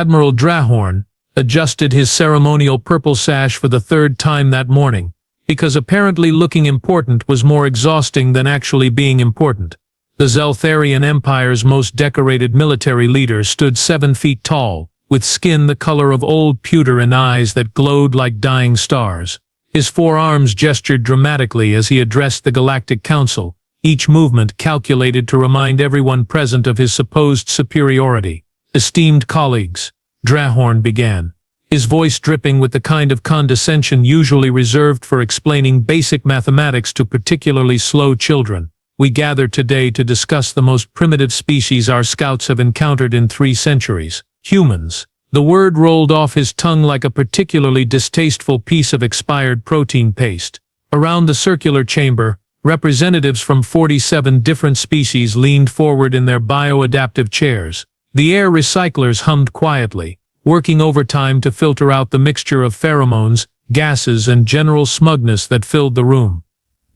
Admiral Drahorn adjusted his ceremonial purple sash for the third time that morning, because apparently looking important was more exhausting than actually being important. The Zeltharian Empire's most decorated military leader stood 7 feet tall, with skin the color of old pewter and eyes that glowed like dying stars. His 4 arms gestured dramatically as he addressed the Galactic Council, each movement calculated to remind everyone present of his supposed superiority. "Esteemed colleagues," Drahorn began, his voice dripping with the kind of condescension usually reserved for explaining basic mathematics to particularly slow children. "We gather today to discuss the most primitive species our scouts have encountered in 3 centuries, humans." The word rolled off his tongue like a particularly distasteful piece of expired protein paste. Around the circular chamber, representatives from 47 different species leaned forward in their bio-adaptive chairs. The air recyclers hummed quietly, working overtime to filter out the mixture of pheromones, gases, and general smugness that filled the room.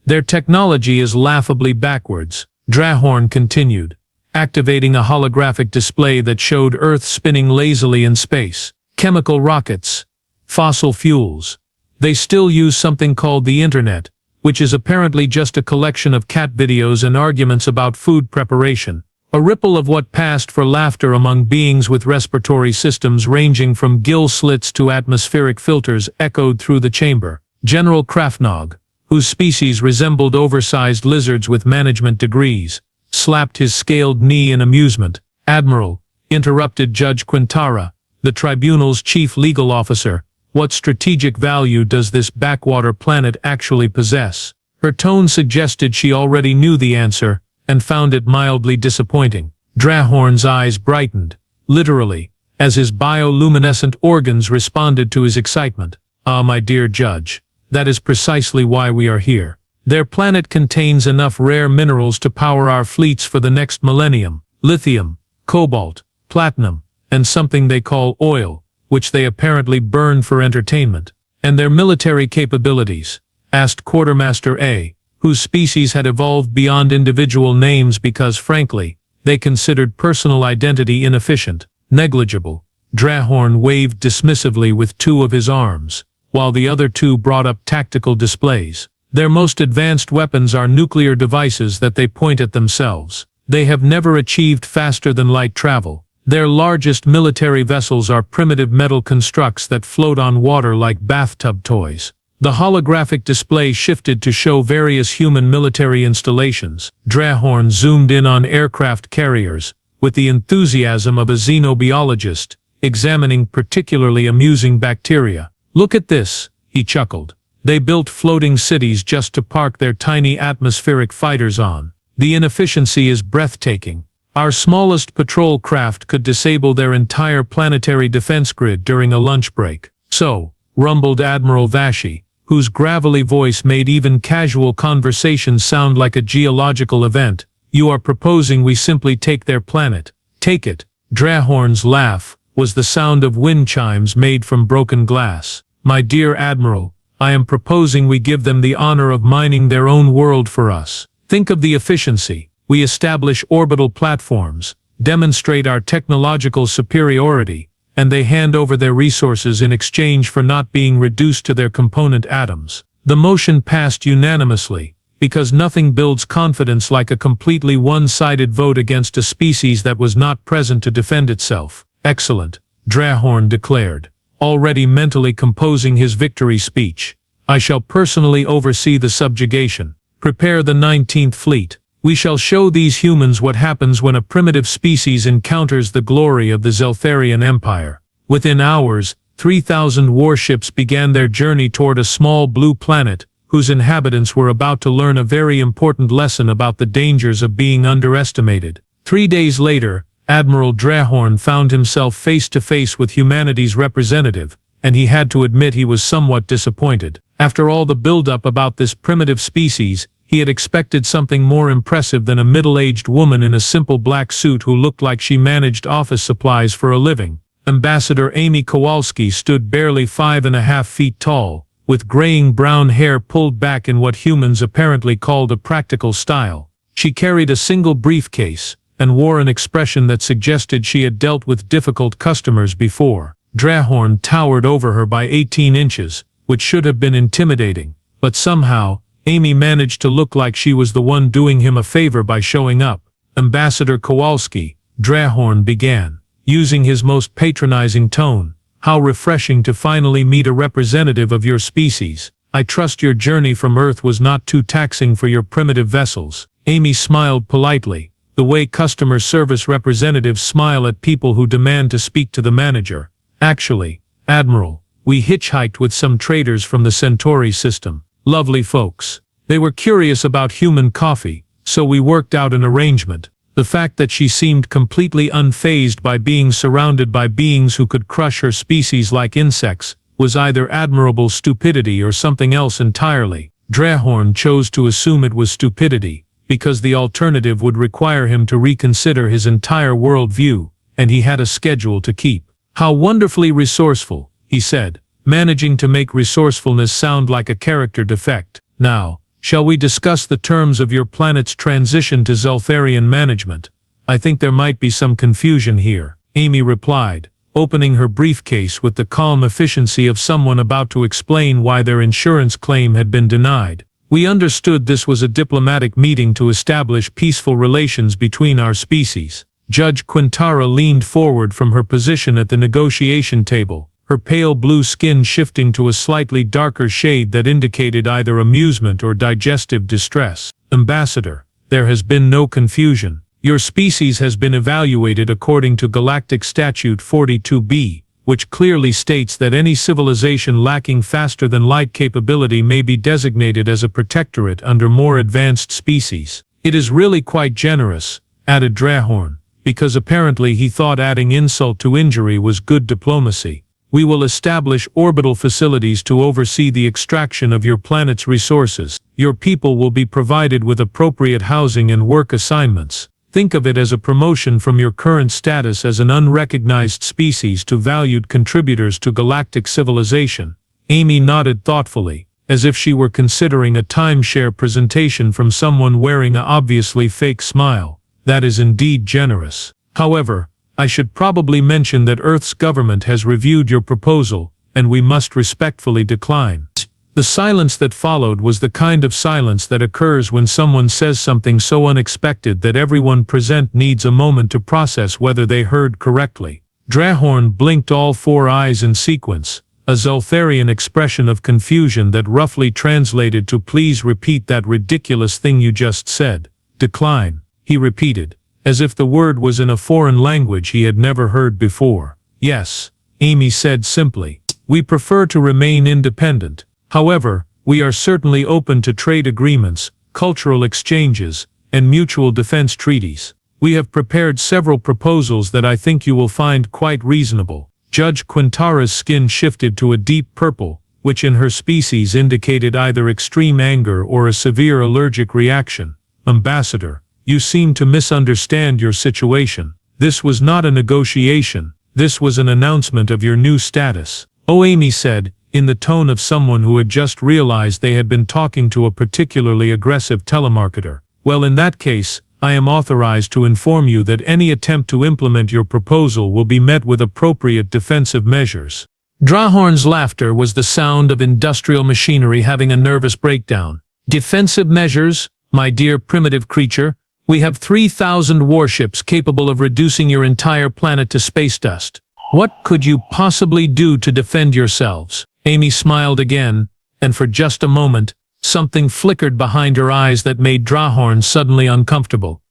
"Their technology is laughably backwards," Drahorn continued, activating a holographic display that showed Earth spinning lazily in space. "Chemical rockets, fossil fuels. They still use something called the Internet, which is apparently just a collection of cat videos and arguments about food preparation." A ripple of what passed for laughter among beings with respiratory systems ranging from gill slits to atmospheric filters echoed through the chamber. General Krafnog, whose species resembled oversized lizards with management degrees, slapped his scaled knee in amusement. "Admiral," interrupted Judge Quintara, the tribunal's chief legal officer, "what strategic value does this backwater planet actually possess?" Her tone suggested she already knew the answer, and found it mildly disappointing. Drahorn's eyes brightened, literally, as his bioluminescent organs responded to his excitement. "Ah, my dear Judge, that is precisely why we are here. Their planet contains enough rare minerals to power our fleets for the next millennium. Lithium, cobalt, platinum, and something they call oil, which they apparently burn for entertainment." "And their military capabilities?" asked Quartermaster A, whose species had evolved beyond individual names because, frankly, they considered personal identity inefficient. "Negligible." Drahorn waved dismissively with 2 of his arms, while the other 2 brought up tactical displays. "Their most advanced weapons are nuclear devices that they point at themselves. They have never achieved faster-than-light travel. Their largest military vessels are primitive metal constructs that float on water like bathtub toys." The holographic display shifted to show various human military installations. Drahorn zoomed in on aircraft carriers, with the enthusiasm of a xenobiologist, examining particularly amusing bacteria. "Look at this," he chuckled. "They built floating cities just to park their tiny atmospheric fighters on. The inefficiency is breathtaking. Our smallest patrol craft could disable their entire planetary defense grid during a lunch break." "So," rumbled Admiral Vashi, whose gravelly voice made even casual conversation sound like a geological event, "you are proposing we simply take their planet." "Take it." Drahorn's laugh was the sound of wind chimes made from broken glass. "My dear Admiral, I am proposing we give them the honor of mining their own world for us. Think of the efficiency. We establish orbital platforms, demonstrate our technological superiority, and they hand over their resources in exchange for not being reduced to their component atoms." The motion passed unanimously, because nothing builds confidence like a completely one-sided vote against a species that was not present to defend itself. "Excellent," Drahorn declared, already mentally composing his victory speech. "I shall personally oversee the subjugation. Prepare the 19th Fleet. We shall show these humans what happens when a primitive species encounters the glory of the Zeltharian Empire." Within hours, 3,000 warships began their journey toward a small blue planet, whose inhabitants were about to learn a very important lesson about the dangers of being underestimated. 3 days later, Admiral Drahorn found himself face to face with humanity's representative, and he had to admit he was somewhat disappointed. After all the build-up about this primitive species, he had expected something more impressive than a middle-aged woman in a simple black suit who looked like she managed office supplies for a living. Ambassador Amy Kowalski stood barely 5.5 feet tall, with graying brown hair pulled back in what humans apparently called a practical style. She carried a single briefcase, and wore an expression that suggested she had dealt with difficult customers before. Drahorn towered over her by 18 inches, which should have been intimidating, but somehow, Amy managed to look like she was the one doing him a favor by showing up. "Ambassador Kowalski," Drahorn began, using his most patronizing tone, "how refreshing to finally meet a representative of your species. I trust your journey from Earth was not too taxing for your primitive vessels." Amy smiled politely, the way customer service representatives smile at people who demand to speak to the manager. "Actually, Admiral, we hitchhiked with some traders from the Centauri system. Lovely folks. They were curious about human coffee, so we worked out an arrangement." The fact that she seemed completely unfazed by being surrounded by beings who could crush her species like insects was either admirable stupidity or something else entirely. Drahorn chose to assume it was stupidity, because the alternative would require him to reconsider his entire worldview, and he had a schedule to keep. "How wonderfully resourceful," he said, managing to make resourcefulness sound like a character defect. "Now, shall we discuss the terms of your planet's transition to Zeltharian management? I think there might be some confusion here," Amy replied, opening her briefcase with the calm efficiency of someone about to explain why their insurance claim had been denied. "We understood this was a diplomatic meeting to establish peaceful relations between our species." Judge Quintara leaned forward from her position at the negotiation table, her pale blue skin shifting to a slightly darker shade that indicated either amusement or digestive distress. "Ambassador, there has been no confusion. Your species has been evaluated according to Galactic Statute 42B, which clearly states that any civilization lacking faster-than-light capability may be designated as a protectorate under more advanced species. It is really quite generous," added Drahorn, because apparently he thought adding insult to injury was good diplomacy. "We will establish orbital facilities to oversee the extraction of your planet's resources. Your people will be provided with appropriate housing and work assignments. Think of it as a promotion from your current status as an unrecognized species to valued contributors to galactic civilization." Amy nodded thoughtfully, as if she were considering a timeshare presentation from someone wearing an obviously fake smile. "That is indeed generous. However, I should probably mention that Earth's government has reviewed your proposal, and we must respectfully decline." The silence that followed was the kind of silence that occurs when someone says something so unexpected that everyone present needs a moment to process whether they heard correctly. Drahorn blinked all four eyes in sequence, a Zeltharian expression of confusion that roughly translated to "Please repeat that ridiculous thing you just said." "Decline," he repeated, as if the word was in a foreign language he had never heard before. "Yes," Amy said simply. "We prefer to remain independent. However, we are certainly open to trade agreements, cultural exchanges, and mutual defense treaties. We have prepared several proposals that I think you will find quite reasonable." Judge Quintara's skin shifted to a deep purple, which in her species indicated either extreme anger or a severe allergic reaction. "Ambassador, you seem to misunderstand your situation. This was not a negotiation, this was an announcement of your new status." "Oh," Amy said, in the tone of someone who had just realized they had been talking to a particularly aggressive telemarketer. "Well, in that case, I am authorized to inform you that any attempt to implement your proposal will be met with appropriate defensive measures." Drahorn's laughter was the sound of industrial machinery having a nervous breakdown. "Defensive measures, my dear primitive creature? We have 3,000 warships capable of reducing your entire planet to space dust. What could you possibly do to defend yourselves?" Amy smiled again, and for just a moment, something flickered behind her eyes that made Drahorn suddenly uncomfortable.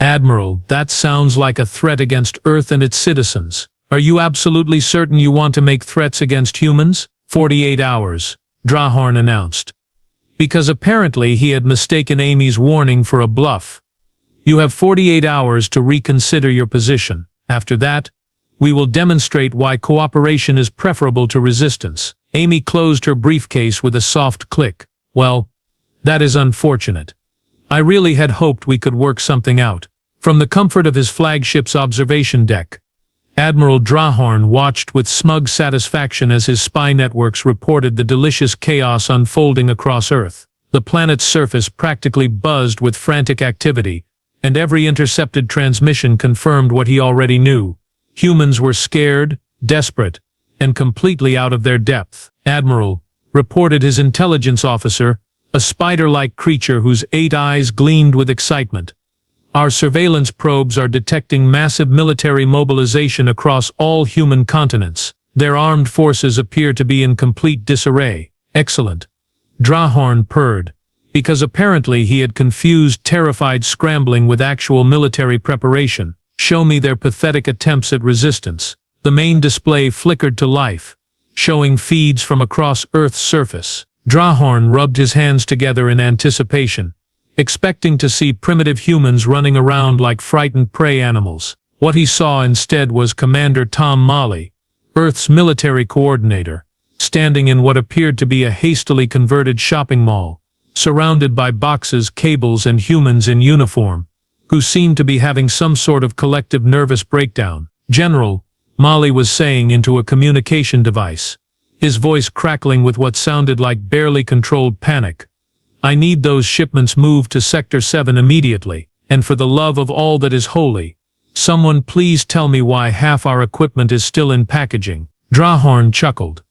"Admiral, that sounds like a threat against Earth and its citizens. Are you absolutely certain you want to make threats against humans?" 48 hours, Drahorn announced. Because apparently he had mistaken Amy's warning for a bluff. "You have 48 hours to reconsider your position. After that, we will demonstrate why cooperation is preferable to resistance." Amy closed her briefcase with a soft click. "Well, that is unfortunate. I really had hoped we could work something out." From the comfort of his flagship's observation deck, Admiral Drahorn watched with smug satisfaction as his spy networks reported the delicious chaos unfolding across Earth. The planet's surface practically buzzed with frantic activity, and every intercepted transmission confirmed what he already knew. Humans were scared, desperate, and completely out of their depth. "Admiral," reported his intelligence officer, a spider-like creature whose 8 eyes gleamed with excitement. "Our surveillance probes are detecting massive military mobilization across all human continents. Their armed forces appear to be in complete disarray." "Excellent," Drahorn purred, because apparently he had confused terrified scrambling with actual military preparation. "Show me their pathetic attempts at resistance." The main display flickered to life, showing feeds from across Earth's surface. Drahorn rubbed his hands together in anticipation, expecting to see primitive humans running around like frightened prey animals. What he saw instead was Commander Tom Mali, Earth's military coordinator, standing in what appeared to be a hastily converted shopping mall, surrounded by boxes, cables, and humans in uniform, who seemed to be having some sort of collective nervous breakdown. "General," Mali was saying into a communication device, his voice crackling with what sounded like barely controlled panic. "I need those shipments moved to Sector 7 immediately, and for the love of all that is holy, someone please tell me why half our equipment is still in packaging." Drahorn chuckled.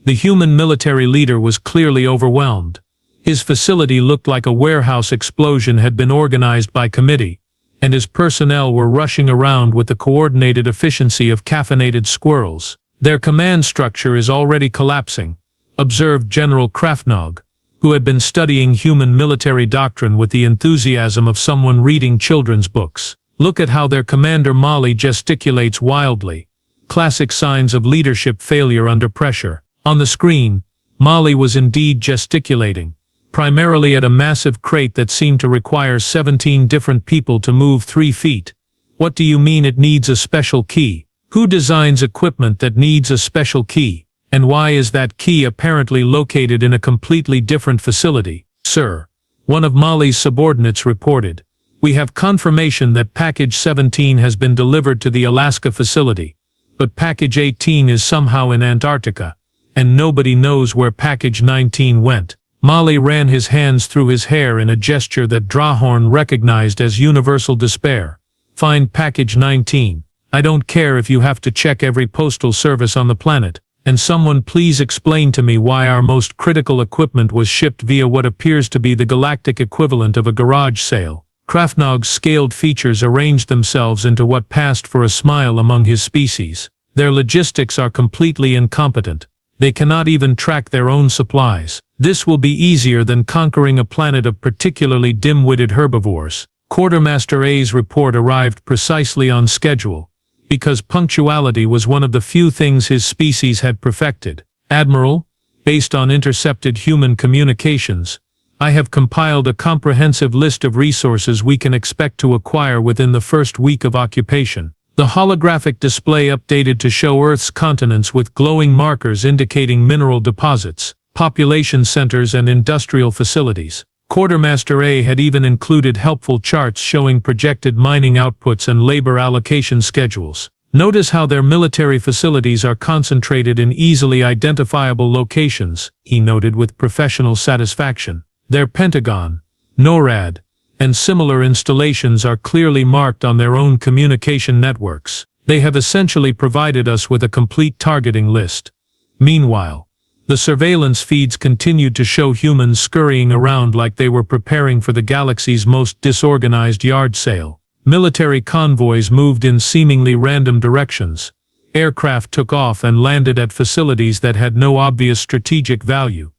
The human military leader was clearly overwhelmed. His facility looked like a warehouse explosion had been organized by committee, and his personnel were rushing around with the coordinated efficiency of caffeinated squirrels. "Their command structure is already collapsing," observed General Krafnog, who had been studying human military doctrine with the enthusiasm of someone reading children's books. "Look at how their commander Mali gesticulates wildly. Classic signs of leadership failure under pressure." On the screen, Mali was indeed gesticulating, primarily at a massive crate that seemed to require 17 different people to move 3 feet. "What do you mean it needs a special key? Who designs equipment that needs a special key? And why is that key apparently located in a completely different facility?" "Sir," one of Mali's subordinates reported, "we have confirmation that Package 17 has been delivered to the Alaska facility, but Package 18 is somehow in Antarctica, and nobody knows where Package 19 went." Mali ran his hands through his hair in a gesture that Drahorn recognized as universal despair. "Find Package 19. I don't care if you have to check every postal service on the planet, and someone please explain to me why our most critical equipment was shipped via what appears to be the galactic equivalent of a garage sale." Krafnog's scaled features arranged themselves into what passed for a smile among his species. "Their logistics are completely incompetent. They cannot even track their own supplies. This will be easier than conquering a planet of particularly dim-witted herbivores." Quartermaster A's report arrived precisely on schedule, because punctuality was one of the few things his species had perfected. "Admiral, based on intercepted human communications, I have compiled a comprehensive list of resources we can expect to acquire within the first week of occupation." The holographic display updated to show Earth's continents with glowing markers indicating mineral deposits, population centers, and industrial facilities. Quartermaster A had even included helpful charts showing projected mining outputs and labor allocation schedules. "Notice how their military facilities are concentrated in easily identifiable locations," he noted with professional satisfaction. "Their Pentagon, NORAD, and similar installations are clearly marked on their own communication networks. They have essentially provided us with a complete targeting list." Meanwhile, the surveillance feeds continued to show humans scurrying around like they were preparing for the galaxy's most disorganized yard sale. Military convoys moved in seemingly random directions. Aircraft took off and landed at facilities that had no obvious strategic value,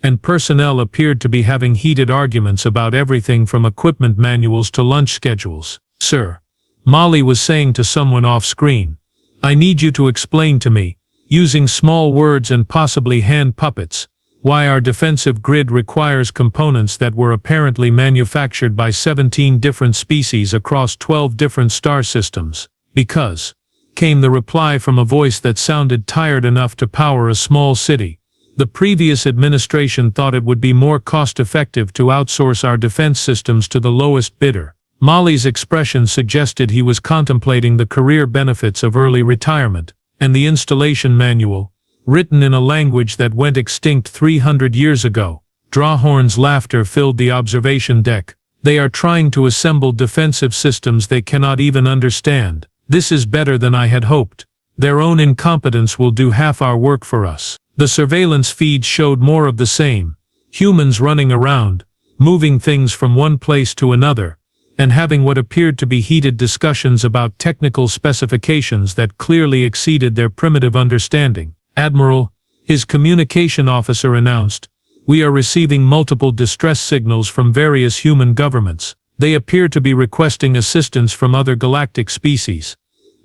and personnel appeared to be having heated arguments about everything from equipment manuals to lunch schedules. "Sir," Mali was saying to someone off-screen, "I need you to explain to me, using small words and possibly hand puppets, why our defensive grid requires components that were apparently manufactured by 17 different species across 12 different star systems." "Because," came the reply from a voice that sounded tired enough to power a small city, "the previous administration thought it would be more cost-effective to outsource our defense systems to the lowest bidder." Mali's expression suggested he was contemplating the career benefits of early retirement, and the installation manual, written in a language that went extinct 300 years ago. Drahorn's laughter filled the observation deck. They are trying to assemble defensive systems they cannot even understand. This is better than I had hoped. Their own incompetence will do half our work for us. The surveillance feed showed more of the same. Humans running around, moving things from one place to another, and having what appeared to be heated discussions about technical specifications that clearly exceeded their primitive understanding. Admiral, his communication officer announced, we are receiving multiple distress signals from various human governments. They appear to be requesting assistance from other galactic species.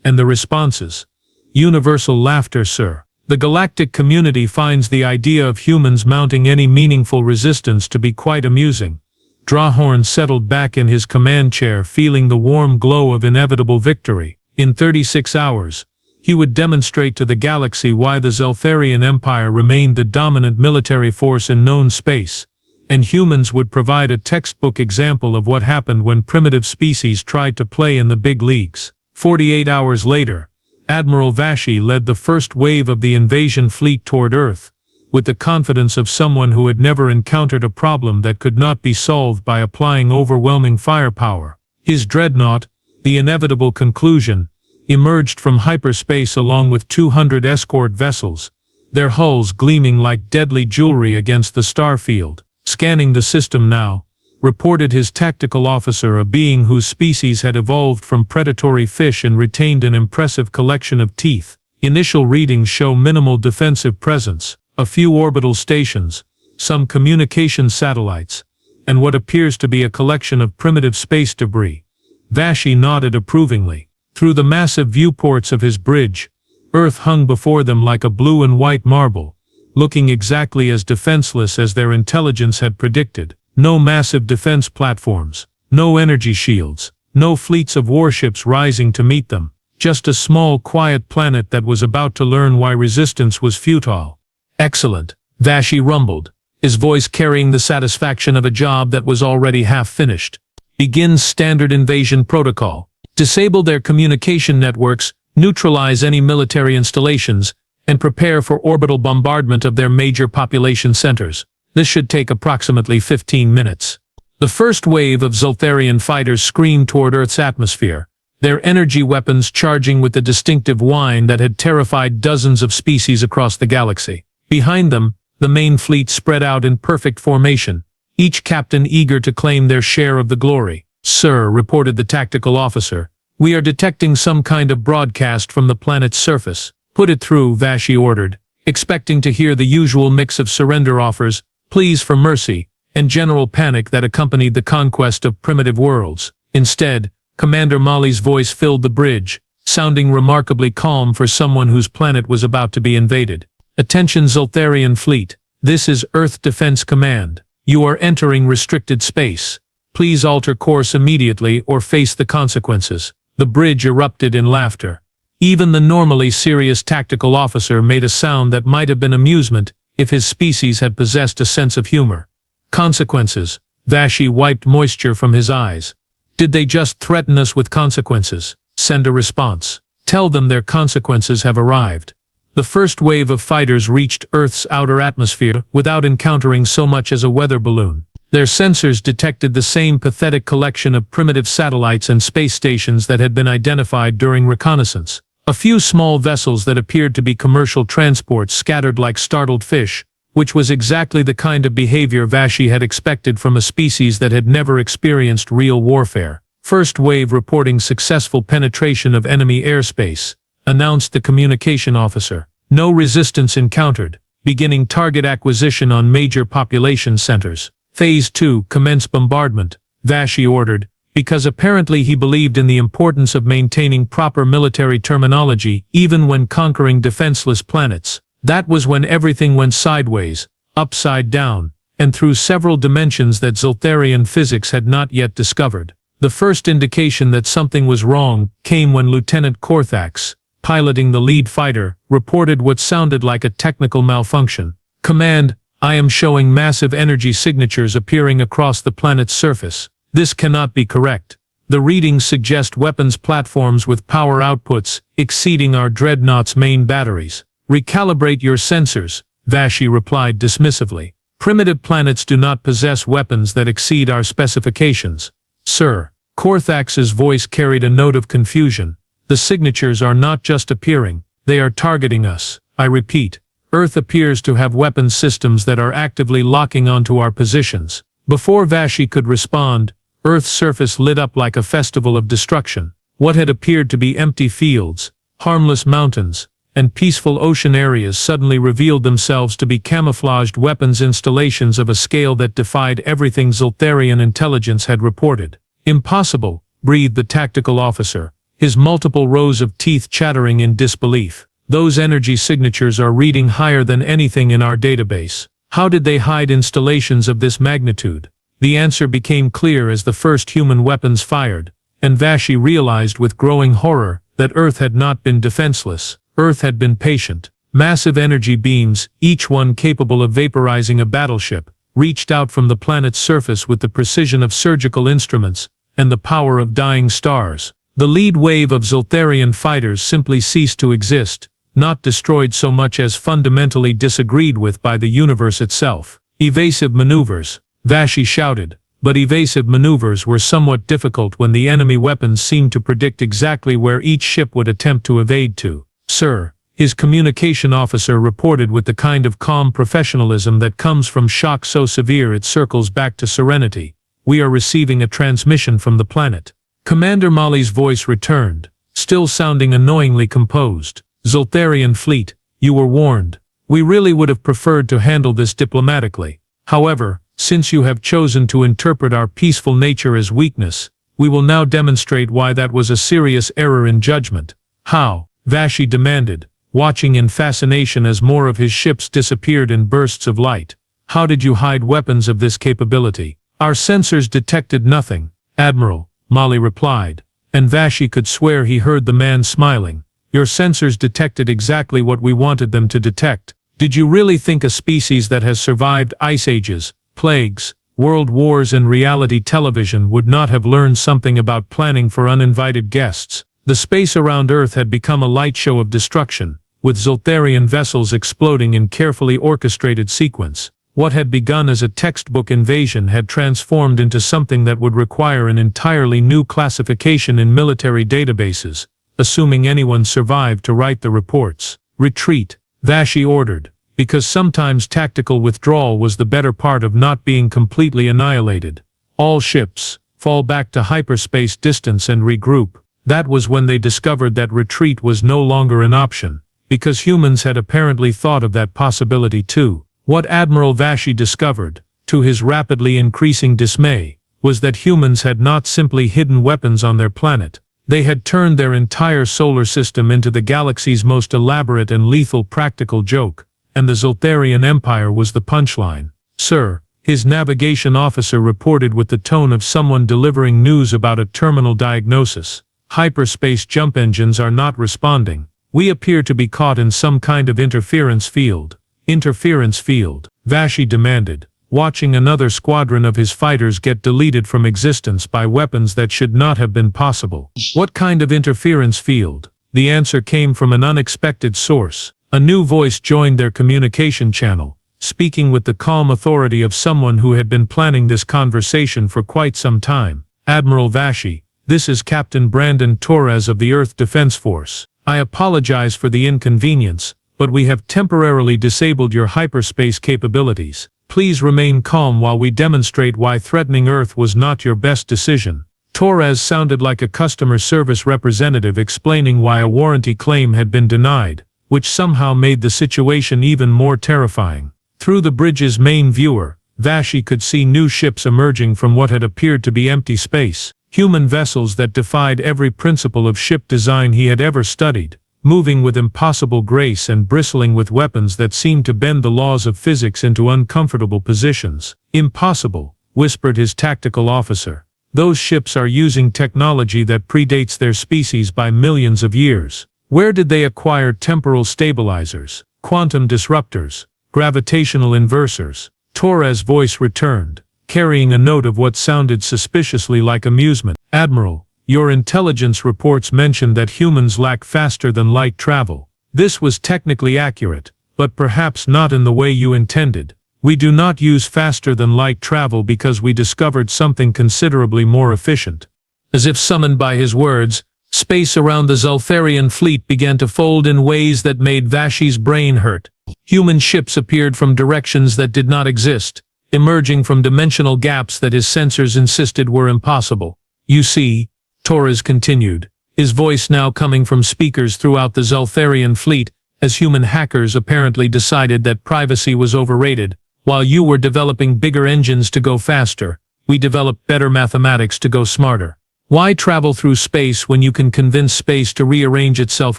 And the responses? Universal laughter, sir. The galactic community finds the idea of humans mounting any meaningful resistance to be quite amusing. Drahorn settled back in his command chair, feeling the warm glow of inevitable victory. In 36 hours, he would demonstrate to the galaxy why the Zeltharian Empire remained the dominant military force in known space, and humans would provide a textbook example of what happened when primitive species tried to play in the big leagues. 48 hours later, Admiral Vashi led the first wave of the invasion fleet toward Earth, with the confidence of someone who had never encountered a problem that could not be solved by applying overwhelming firepower. His dreadnought, the inevitable conclusion, emerged from hyperspace along with 200 escort vessels, their hulls gleaming like deadly jewelry against the starfield. Scanning the system now, reported his tactical officer, a being whose species had evolved from predatory fish and retained an impressive collection of teeth. Initial readings show minimal defensive presence, a few orbital stations, some communication satellites, and what appears to be a collection of primitive space debris. Vashi nodded approvingly. Through the massive viewports of his bridge, Earth hung before them like a blue and white marble, looking exactly as defenseless as their intelligence had predicted. No massive defense platforms, no energy shields, no fleets of warships rising to meet them, just a small, quiet planet that was about to learn why resistance was futile. Excellent, Vashi rumbled, his voice carrying the satisfaction of a job that was already half finished. Begin standard invasion protocol. Disable their communication networks, neutralize any military installations, and prepare for orbital bombardment of their major population centers. This should take approximately 15 minutes. The first wave of Zeltharian fighters screamed toward Earth's atmosphere, their energy weapons charging with the distinctive whine that had terrified dozens of species across the galaxy. Behind them, the main fleet spread out in perfect formation, each captain eager to claim their share of the glory. Sir, reported the tactical officer, we are detecting some kind of broadcast from the planet's surface. Put it through, Vashi ordered, expecting to hear the usual mix of surrender offers, pleas for mercy, and general panic that accompanied the conquest of primitive worlds. Instead, Commander Mali's voice filled the bridge, sounding remarkably calm for someone whose planet was about to be invaded. Attention Zeltharian fleet, this is Earth Defense Command. You are entering restricted space. Please alter course immediately or face the consequences. The bridge erupted in laughter. Even the normally serious tactical officer made a sound that might have been amusement if his species had possessed a sense of humor. Consequences. Vashi wiped moisture from his eyes. Did they just threaten us with consequences? Send a response. Tell them their consequences have arrived. The first wave of fighters reached Earth's outer atmosphere without encountering so much as a weather balloon. Their sensors detected the same pathetic collection of primitive satellites and space stations that had been identified during reconnaissance. A few small vessels that appeared to be commercial transports scattered like startled fish, which was exactly the kind of behavior Vashi had expected from a species that had never experienced real warfare. First wave reporting successful penetration of enemy airspace, announced the communication officer. No resistance encountered, beginning target acquisition on major population centers. Phase 2, commence bombardment, Vashi ordered, because apparently he believed in the importance of maintaining proper military terminology even when conquering defenseless planets. That was when everything went sideways, upside down, and through several dimensions that Zeltharian physics had not yet discovered. The first indication that something was wrong came when Lieutenant Korthax, piloting the lead fighter, reported what sounded like a technical malfunction. Command, I am showing massive energy signatures appearing across the planet's surface. This cannot be correct. The readings suggest weapons platforms with power outputs exceeding our dreadnought's main batteries. Recalibrate your sensors, Vashi replied dismissively. Primitive planets do not possess weapons that exceed our specifications. Sir. Korthax's voice carried a note of confusion. The signatures are not just appearing, they are targeting us. I repeat, Earth appears to have weapons systems that are actively locking onto our positions. Before Vashi could respond, Earth's surface lit up like a festival of destruction. What had appeared to be empty fields, harmless mountains, and peaceful ocean areas suddenly revealed themselves to be camouflaged weapons installations of a scale that defied everything Zeltharian intelligence had reported. Impossible, breathed the tactical officer, his multiple rows of teeth chattering in disbelief. Those energy signatures are reading higher than anything in our database. How did they hide installations of this magnitude? The answer became clear as the first human weapons fired, and Vashi realized with growing horror that Earth had not been defenseless. Earth had been patient. Massive energy beams, each one capable of vaporizing a battleship, reached out from the planet's surface with the precision of surgical instruments and the power of dying stars. The lead wave of Zeltharian fighters simply ceased to exist, not destroyed so much as fundamentally disagreed with by the universe itself. Evasive maneuvers, Vashi shouted, but evasive maneuvers were somewhat difficult when the enemy weapons seemed to predict exactly where each ship would attempt to evade to. Sir, his communication officer reported with the kind of calm professionalism that comes from shock so severe it circles back to serenity. We are receiving a transmission from the planet. Commander Mali's voice returned, still sounding annoyingly composed. Zeltharian fleet, you were warned. We really would have preferred to handle this diplomatically. However, since you have chosen to interpret our peaceful nature as weakness, we will now demonstrate why that was a serious error in judgment. How? Vashi demanded, watching in fascination as more of his ships disappeared in bursts of light. How did you hide weapons of this capability? Our sensors detected nothing, Admiral, Mali replied, and Vashi could swear he heard the man smiling. Your sensors detected exactly what we wanted them to detect. Did you really think a species that has survived ice ages, plagues, world wars and reality television would not have learned something about planning for uninvited guests? The space around Earth had become a light show of destruction, with Zeltharian vessels exploding in carefully orchestrated sequence. What had begun as a textbook invasion had transformed into something that would require an entirely new classification in military databases, assuming anyone survived to write the reports. Retreat, Vashi ordered, because sometimes tactical withdrawal was the better part of not being completely annihilated. All ships, fall back to hyperspace distance and regroup. That was when they discovered that retreat was no longer an option, because humans had apparently thought of that possibility too. What Admiral Vashi discovered, to his rapidly increasing dismay, was that humans had not simply hidden weapons on their planet. They had turned their entire solar system into the galaxy's most elaborate and lethal practical joke, and the Zeltharian Empire was the punchline. Sir, his navigation officer reported with the tone of someone delivering news about a terminal diagnosis. Hyperspace jump engines are not responding. We appear to be caught in some kind of interference field. Interference field, Vashi demanded, watching another squadron of his fighters get deleted from existence by weapons that should not have been possible. What kind of interference field? The answer came from an unexpected source. A new voice joined their communication channel, speaking with the calm authority of someone who had been planning this conversation for quite some time. Admiral Vashi, this is Captain Brandon Torres of the Earth Defense Force. I apologize for the inconvenience, but we have temporarily disabled your hyperspace capabilities. Please remain calm while we demonstrate why threatening Earth was not your best decision. Torres sounded like a customer service representative explaining why a warranty claim had been denied, which somehow made the situation even more terrifying. Through the bridge's main viewer, Vashi could see new ships emerging from what had appeared to be empty space, human vessels that defied every principle of ship design he had ever studied, moving with impossible grace and bristling with weapons that seemed to bend the laws of physics into uncomfortable positions. Impossible, whispered his tactical officer. Those ships are using technology that predates their species by millions of years. Where did they acquire temporal stabilizers, quantum disruptors, gravitational inversors? Torres' voice returned, carrying a note of what sounded suspiciously like amusement. Admiral, your intelligence reports mentioned that humans lack faster-than-light travel. This was technically accurate, but perhaps not in the way you intended. We do not use faster than light travel because we discovered something considerably more efficient." As if summoned by his words, space around the Zeltharian fleet began to fold in ways that made Vashi's brain hurt. Human ships appeared from directions that did not exist, emerging from dimensional gaps that his sensors insisted were impossible. "You see," Torres continued, his voice now coming from speakers throughout the Zeltharian fleet, as human hackers apparently decided that privacy was overrated. "While you were developing bigger engines to go faster, we developed better mathematics to go smarter. Why travel through space when you can convince space to rearrange itself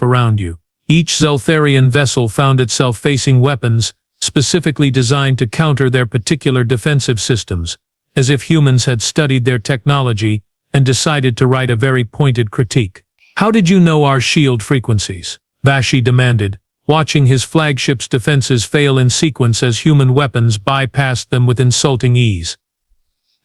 around you?" Each Zeltharian vessel found itself facing weapons specifically designed to counter their particular defensive systems, as if humans had studied their technology and decided to write a very pointed critique. "How did you know our shield frequencies?" Vashi demanded, watching his flagship's defenses fail in sequence as human weapons bypassed them with insulting ease.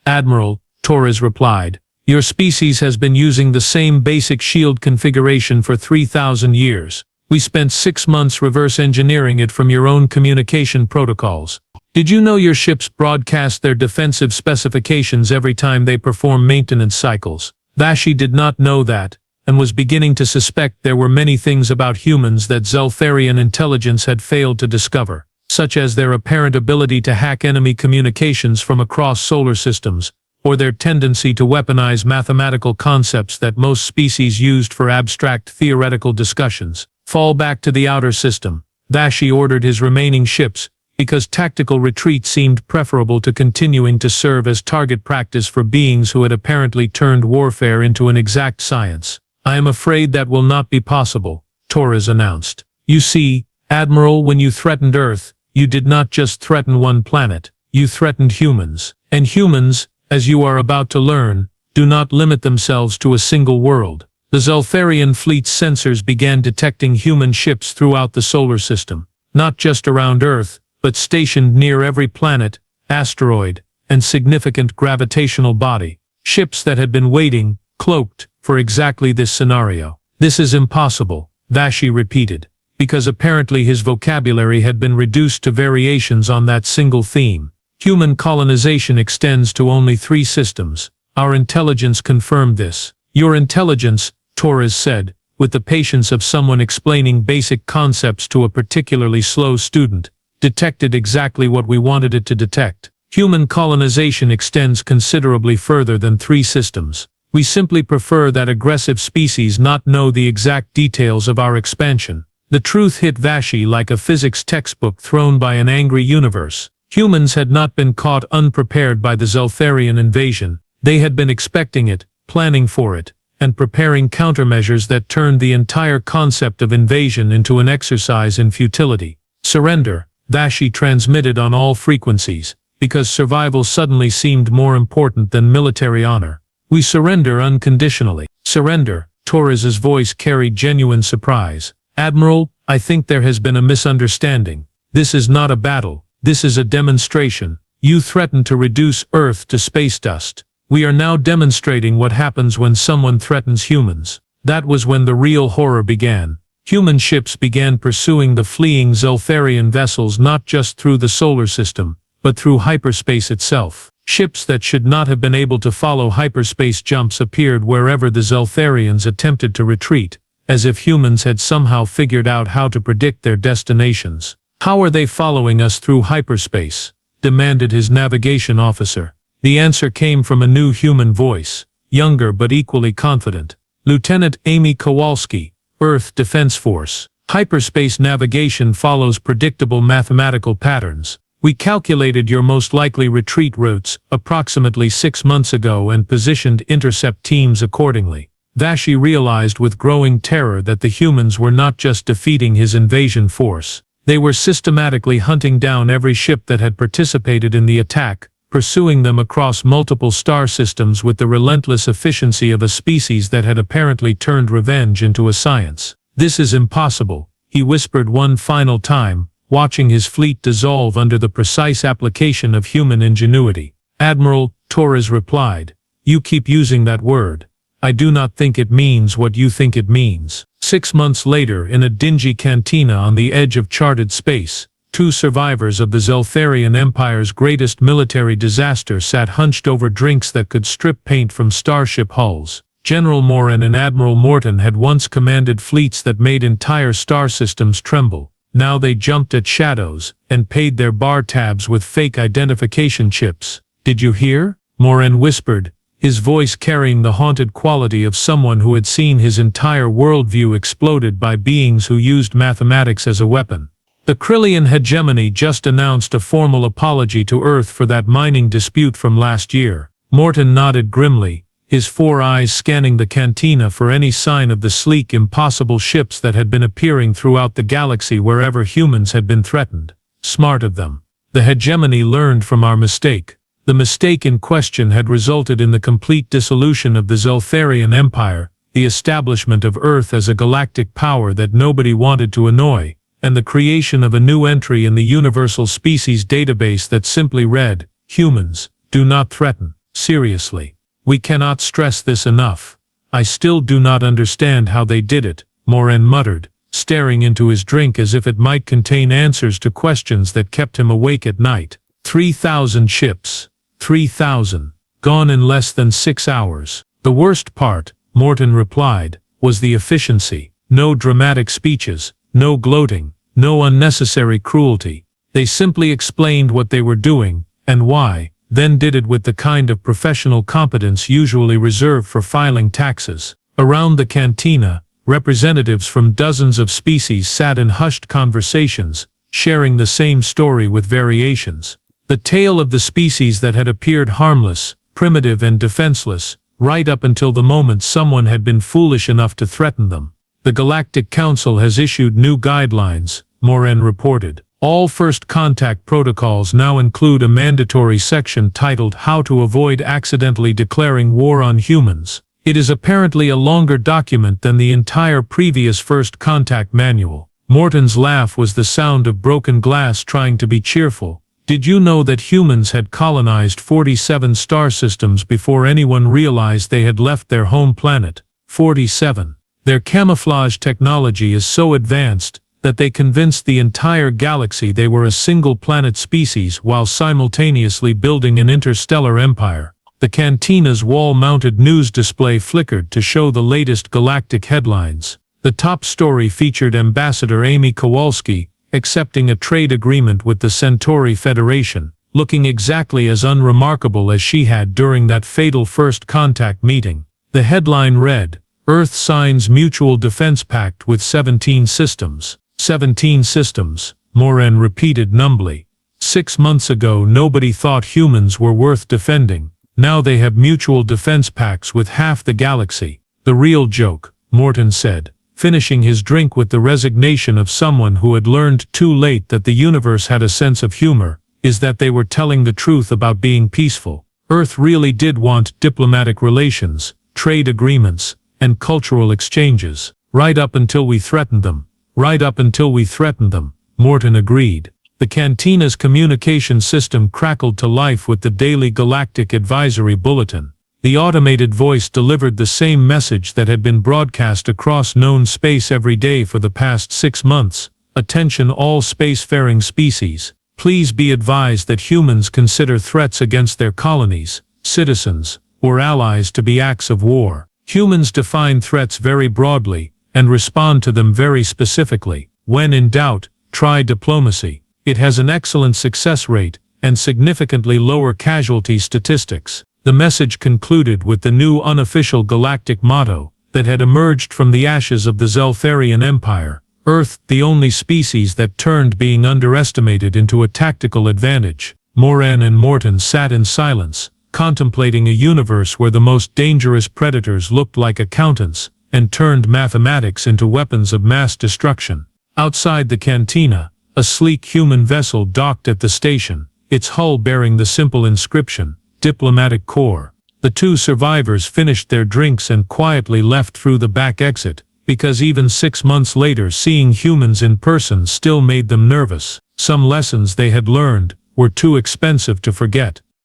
"Admiral," Torres replied, "your species has been using the same basic shield configuration for 3,000 years. We spent 6 months reverse engineering it from your own communication protocols. Did you know your ships broadcast their defensive specifications every time they perform maintenance cycles?" Vashi did not know that, and was beginning to suspect there were many things about humans that Zeltharian intelligence had failed to discover, such as their apparent ability to hack enemy communications from across solar systems, or their tendency to weaponize mathematical concepts that most species used for abstract theoretical discussions. "Fall back to the outer system," Vashi ordered his remaining ships, because tactical retreat seemed preferable to continuing to serve as target practice for beings who had apparently turned warfare into an exact science. "I am afraid that will not be possible," Torres announced. "You see, Admiral, when you threatened Earth, you did not just threaten one planet, you threatened humans. And humans, as you are about to learn, do not limit themselves to a single world." The Zeltharian fleet's sensors began detecting human ships throughout the solar system, not just around Earth, but stationed near every planet, asteroid, and significant gravitational body. Ships that had been waiting, cloaked, for exactly this scenario. "This is impossible," Vashi repeated, because apparently his vocabulary had been reduced to variations on that single theme. "Human colonization extends to only 3 systems. Our intelligence confirmed this." "Your intelligence," Torres said, with the patience of someone explaining basic concepts to a particularly slow student, "detected exactly what we wanted it to detect. Human colonization extends considerably further than 3 systems. We simply prefer that aggressive species not know the exact details of our expansion." The truth hit Vashi like a physics textbook thrown by an angry universe. Humans had not been caught unprepared by the Zeltharian invasion. They had been expecting it, planning for it, and preparing countermeasures that turned the entire concept of invasion into an exercise in futility. "Surrender," Vashi transmitted on all frequencies, because survival suddenly seemed more important than military honor. "We surrender unconditionally." "Surrender," Torres's voice carried genuine surprise. "Admiral, I think there has been a misunderstanding. This is not a battle, this is a demonstration. You threatened to reduce Earth to space dust. We are now demonstrating what happens when someone threatens humans." That was when the real horror began. Human ships began pursuing the fleeing Zeltharian vessels not just through the solar system, but through hyperspace itself. Ships that should not have been able to follow hyperspace jumps appeared wherever the Zeltharians attempted to retreat, as if humans had somehow figured out how to predict their destinations. "How are they following us through hyperspace?" demanded his navigation officer. The answer came from a new human voice, younger but equally confident. "Lieutenant Amy Kowalski, Earth Defense Force. Hyperspace navigation follows predictable mathematical patterns. We calculated your most likely retreat routes approximately 6 months ago and positioned intercept teams accordingly." Vashi realized with growing terror that the humans were not just defeating his invasion force. They were systematically hunting down every ship that had participated in the attack, pursuing them across multiple star systems with the relentless efficiency of a species that had apparently turned revenge into a science. "This is impossible," he whispered one final time, watching his fleet dissolve under the precise application of human ingenuity. "Admiral," Torres replied, "you keep using that word. I do not think it means what you think it means." 6 months later, in a dingy cantina on the edge of charted space, two survivors of the Zeltharian Empire's greatest military disaster sat hunched over drinks that could strip paint from starship hulls. General Morin and Admiral Morton had once commanded fleets that made entire star systems tremble. Now they jumped at shadows and paid their bar tabs with fake identification chips. "Did you hear?" Morin whispered, his voice carrying the haunted quality of someone who had seen his entire worldview exploded by beings who used mathematics as a weapon. The Krillian hegemony just announced a formal apology to Earth for that mining dispute from last year. Morton nodded grimly, his four eyes scanning the cantina for any sign of the sleek, impossible ships that had been appearing throughout the galaxy wherever humans had been threatened. Smart of them. The hegemony learned from our mistake. The mistake in question had resulted in the complete dissolution of the Zeltharian Empire, the establishment of Earth as a galactic power that nobody wanted to annoy, and the creation of a new entry in the Universal Species database that simply read, "Humans, do not threaten." Seriously. We cannot stress this enough. I still do not understand how they did it, Morin muttered, staring into his drink as if it might contain answers to questions that kept him awake at night. 3,000 ships. 3,000. Gone in less than 6 hours. The worst part, Morton replied, was the efficiency. No dramatic speeches, no gloating, no unnecessary cruelty. They simply explained what they were doing, and why, then did it with the kind of professional competence usually reserved for filing taxes. Around the cantina, representatives from dozens of species sat in hushed conversations, sharing the same story with variations. The tale of the species that had appeared harmless, primitive and defenseless, right up until the moment someone had been foolish enough to threaten them. The Galactic Council has issued new guidelines, Morin reported. All first contact protocols now include a mandatory section titled How to Avoid Accidentally Declaring War on Humans. It is apparently a longer document than the entire previous first contact manual. Morton's laugh was the sound of broken glass trying to be cheerful. Did you know that humans had colonized 47 star systems before anyone realized they had left their home planet? 47. Their camouflage technology is so advanced that they convinced the entire galaxy they were a single-planet species while simultaneously building an interstellar empire. The cantina's wall-mounted news display flickered to show the latest galactic headlines. The top story featured Ambassador Amy Kowalski accepting a trade agreement with the Centauri Federation, looking exactly as unremarkable as she had during that fatal first contact meeting. The headline read, "Earth signs mutual defense pact with 17 systems." 17 systems, Morin repeated numbly. 6 months ago nobody thought humans were worth defending. Now they have mutual defense pacts with half the galaxy. The real joke, Morton said, finishing his drink with the resignation of someone who had learned too late that the universe had a sense of humor, is that they were telling the truth about being peaceful. Earth really did want diplomatic relations, trade agreements, and cultural exchanges. Right up until we threatened them. Right up until we threatened them, Morton agreed. The cantina's communication system crackled to life with the daily Galactic Advisory Bulletin. The automated voice delivered the same message that had been broadcast across known space every day for the past 6 months. Attention all spacefaring species. Please be advised that humans consider threats against their colonies, citizens, or allies to be acts of war. Humans define threats very broadly, and respond to them very specifically. When in doubt, try diplomacy. It has an excellent success rate, and significantly lower casualty statistics. The message concluded with the new unofficial galactic motto that had emerged from the ashes of the Zeltharian Empire. Earth, the only species that turned being underestimated into a tactical advantage. Morin and Morton sat in silence, contemplating a universe where the most dangerous predators looked like accountants, and turned mathematics into weapons of mass destruction. Outside the cantina, a sleek human vessel docked at the station, its hull bearing the simple inscription, Diplomatic Corps. The two survivors finished their drinks and quietly left through the back exit, because even 6 months later seeing humans in person still made them nervous. Some lessons they had learned were too expensive to forget.